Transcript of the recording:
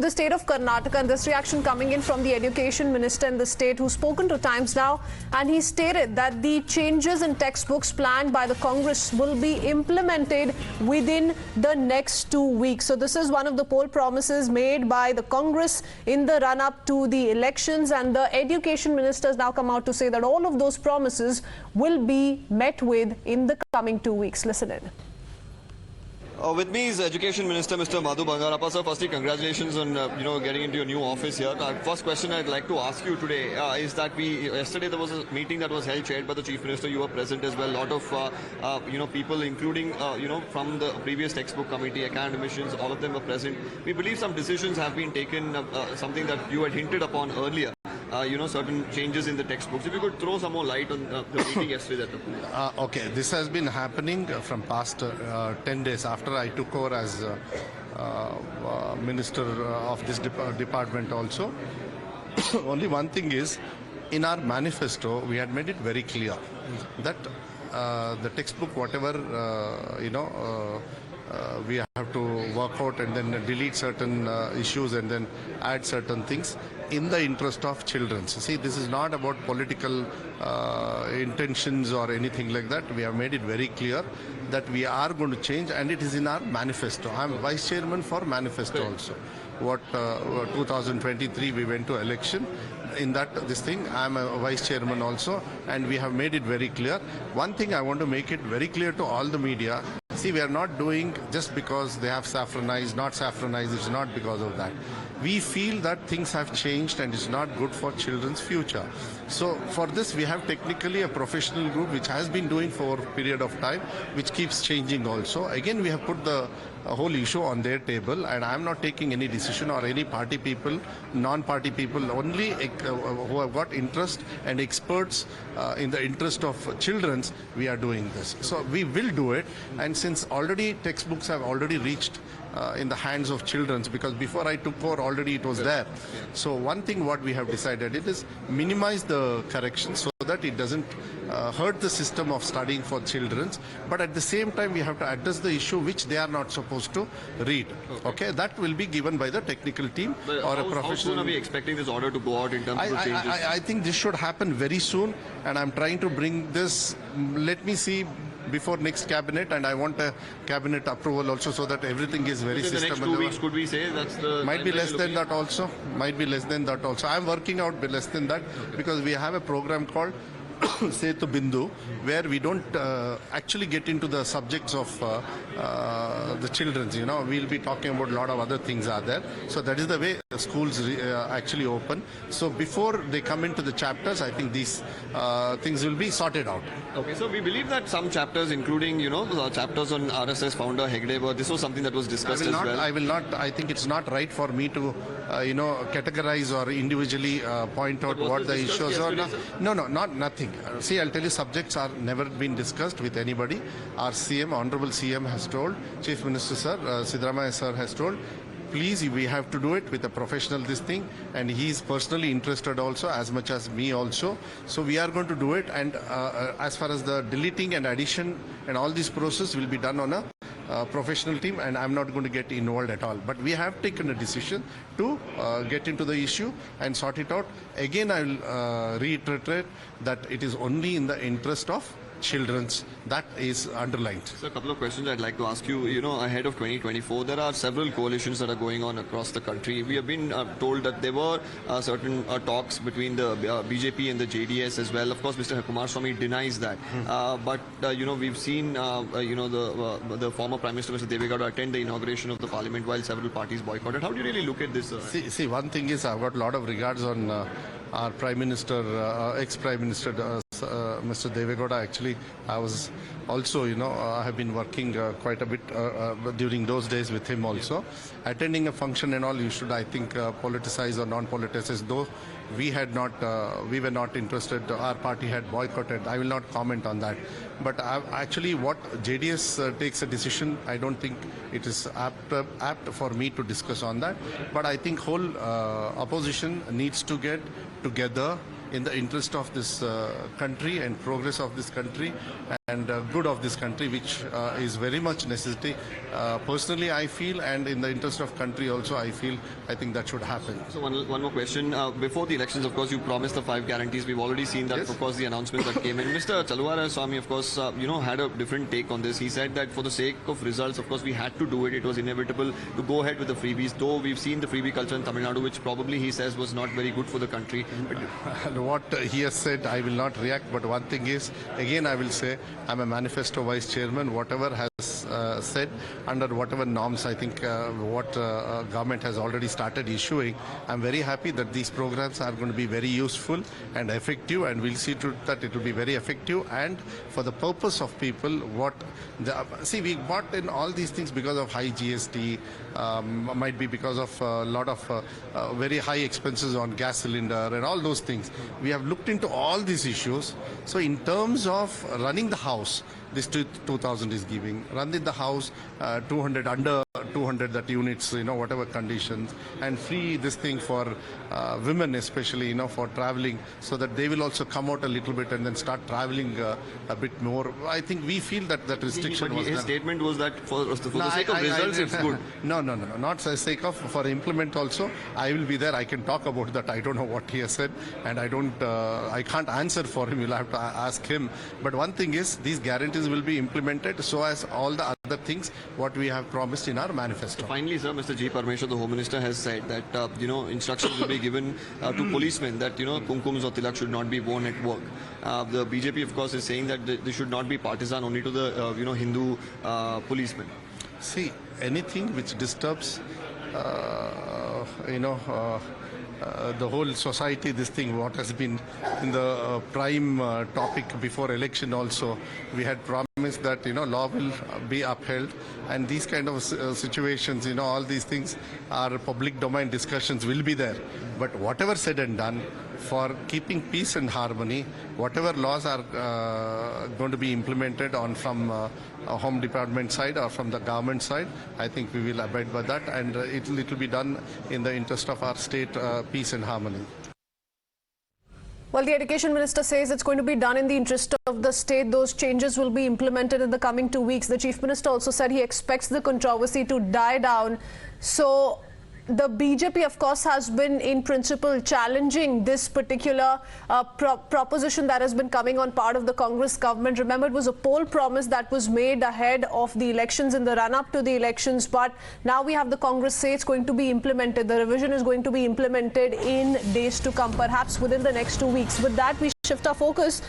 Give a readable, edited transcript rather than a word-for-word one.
The state of Karnataka, and this reaction coming in from the education minister in the state, who's spoken to Times Now, and he stated that the changes in textbooks planned by the Congress will be implemented within the next 2 weeks. So this is one of the poll promises made by the Congress in the run-up to the elections, and the education minister has now come out to say that all of those promises will be met with in the coming 2 weeks. Listen in. With me is Education Minister Mr. Madhu Bangarappa. Sir, firstly, congratulations on getting into your new office here. First question I'd like to ask you today is that yesterday there was a meeting that was held, chaired by the Chief Minister. You were present as well. A lot of people, including from the previous textbook committee, academicians, all of them were present. We believe some decisions have been taken, something that you had hinted upon earlier. Certain changes in the textbooks. If you could throw some more light on the meeting yesterday that took place. Okay, this has been happening from past 10 days after I took over as Minister of this department also. Only one thing is, in our manifesto, we had made it very clear that the textbook, whatever, we have to work out and then delete certain issues and then add certain things in the interest of children. See, this is not about political intentions or anything like that. We have made it very clear that we are going to change, and it is in our manifesto. I am Vice Chairman for manifesto also. 2023 we went to election. In that, I am a Vice Chairman also, and we have made it very clear. One thing I want to make it very clear to all the media. See, we are not doing just because they have saffronized, not saffronized. It's not because of that. We feel that things have changed and it's not good for children's future. So for this, we have technically a professional group which has been doing for a period of time, which keeps changing also. Again, we have put the whole issue on their table, and I'm not taking any decision, or any party people, non-party people, only who have got interest and experts in the interest of children's, we are doing this. So we will do it, and since already textbooks have already reached in the hands of children, because before I took over already it was there. So one thing what we have decided, it is minimize the corrections so that it doesn't hurt the system of studying for children, but at the same time we have to address the issue which they are not supposed to read. Okay, that will be given by the technical team or a professional. How soon are we expecting this order to go out in terms of changes? I think this should happen very soon, and I'm trying to bring this, let me see, before next cabinet, and I want a cabinet approval also, so that everything is very systematic. The next 2 weeks, could we say that's the might be less than that also. Might be less than that also. I'm working out less than that because we have a program called Setu Bindu, where we don't actually get into the subjects of the children's. We'll be talking about a lot of other things are there. So that is the way schools actually open. So before they come into the chapters, I think these things will be sorted out. Okay, so we believe that some chapters, including chapters on RSS founder Hegde, this was something that was discussed as well. I will not. I think it's not right for me to categorize or individually point out what the issues are. No, nothing. See, I'll tell you, subjects are never been discussed with anybody. Our CM, Honorable CM, has told, Chief Minister Sir, Sidharamaiah Sir has told, please, we have to do it with a professional this thing, and he is personally interested also as much as me also. So we are going to do it, and as far as the deleting and addition and all this process will be done on a professional team, and I'm not going to get involved at all. But we have taken a decision to get into the issue and sort it out. Again, I will reiterate that it is only in the interest of children's. That is underlined. So a couple of questions I'd like to ask you. Ahead of 2024, there are several coalitions that are going on across the country. We have been told that there were certain talks between the BJP and the JDS as well. Of course, Mr. Kumaraswamy denies that. But we've seen the former Prime Minister, Mr. Devegowda, attend the inauguration of the Parliament while several parties boycotted. How do you really look at this? See, one thing is, I've got a lot of regards on our Prime Minister, ex-Prime Minister, Mr. Devegowda. Actually, I was also, I have been working quite a bit during those days with him also. Attending a function and all, you should, I think, politicize or non-politicize. Though we were not interested, our party had boycotted. I will not comment on that. But actually, what JDS takes a decision, I don't think it is apt for me to discuss on that. But I think whole opposition needs to get together in the interest of this country and progress of this country. good of this country, which is very much necessity. Personally, I feel, and in the interest of country also, I think that should happen. So one more question. Before the elections, of course, you promised the 5 guarantees. We've already seen that, Yes. of course, the announcements that came in. Mr. Chalwara Swami, of course, had a different take on this. He said that for the sake of results, of course, we had to do it. It was inevitable to go ahead with the freebies, though we've seen the freebie culture in Tamil Nadu, which probably he says was not very good for the country. But What he has said, I will not react, but one thing is, again, I will say, I'm a manifesto vice chairman. Whatever has said, under whatever norms, I think what government has already started issuing, I'm very happy that these programs are going to be very useful and effective, and we'll see to that it will be very effective and for the purpose of people. See, we bought in all these things because of high GST, might be because of a lot of very high expenses on gas cylinder and all those things. We have looked into all these issues. So in terms of running the house, this 2000 is giving. Running the house, 200 under 200 that units, whatever conditions, and free this thing for women especially, for traveling, so that they will also come out a little bit and then start traveling a bit more. I think we feel that that restriction was his done. statement was that for the sake of results, it's good. No, not for the sake of, for implement also. I will be there. I can talk about that. I don't know what he has said, and I can't answer for him. You'll have to ask him. But one thing is, these guarantees will be implemented so as all the other things what we have promised in our manifesto. Finally, sir, Mr. G. Parmeshwar, the Home Minister, has said that instructions will be given to policemen that kumkums or tilak should not be worn at work. The BJP, of course, is saying that they should not be partisan only to the Hindu policemen. See, anything which disturbs the whole society, this thing, what has been in the prime topic before election also, we had promised that, law will be upheld, and these kind of situations, all these things are public domain discussions will be there. But whatever said and done, for keeping peace and harmony, whatever laws are going to be implemented from Home Department side or from the government side, I think we will abide by that, and it will be done in the interest of our state peace and harmony. Well, the Education Minister says it's going to be done in the interest of the state. Those changes will be implemented in the coming 2 weeks. The Chief Minister also said he expects the controversy to die down. So the BJP, of course, has been in principle challenging this particular proposition that has been coming on part of the Congress government. Remember, it was a poll promise that was made ahead of the elections, in the run-up to the elections. But now we have the Congress say it's going to be implemented. The revision is going to be implemented in days to come, perhaps within the next 2 weeks. With that, we shift our focus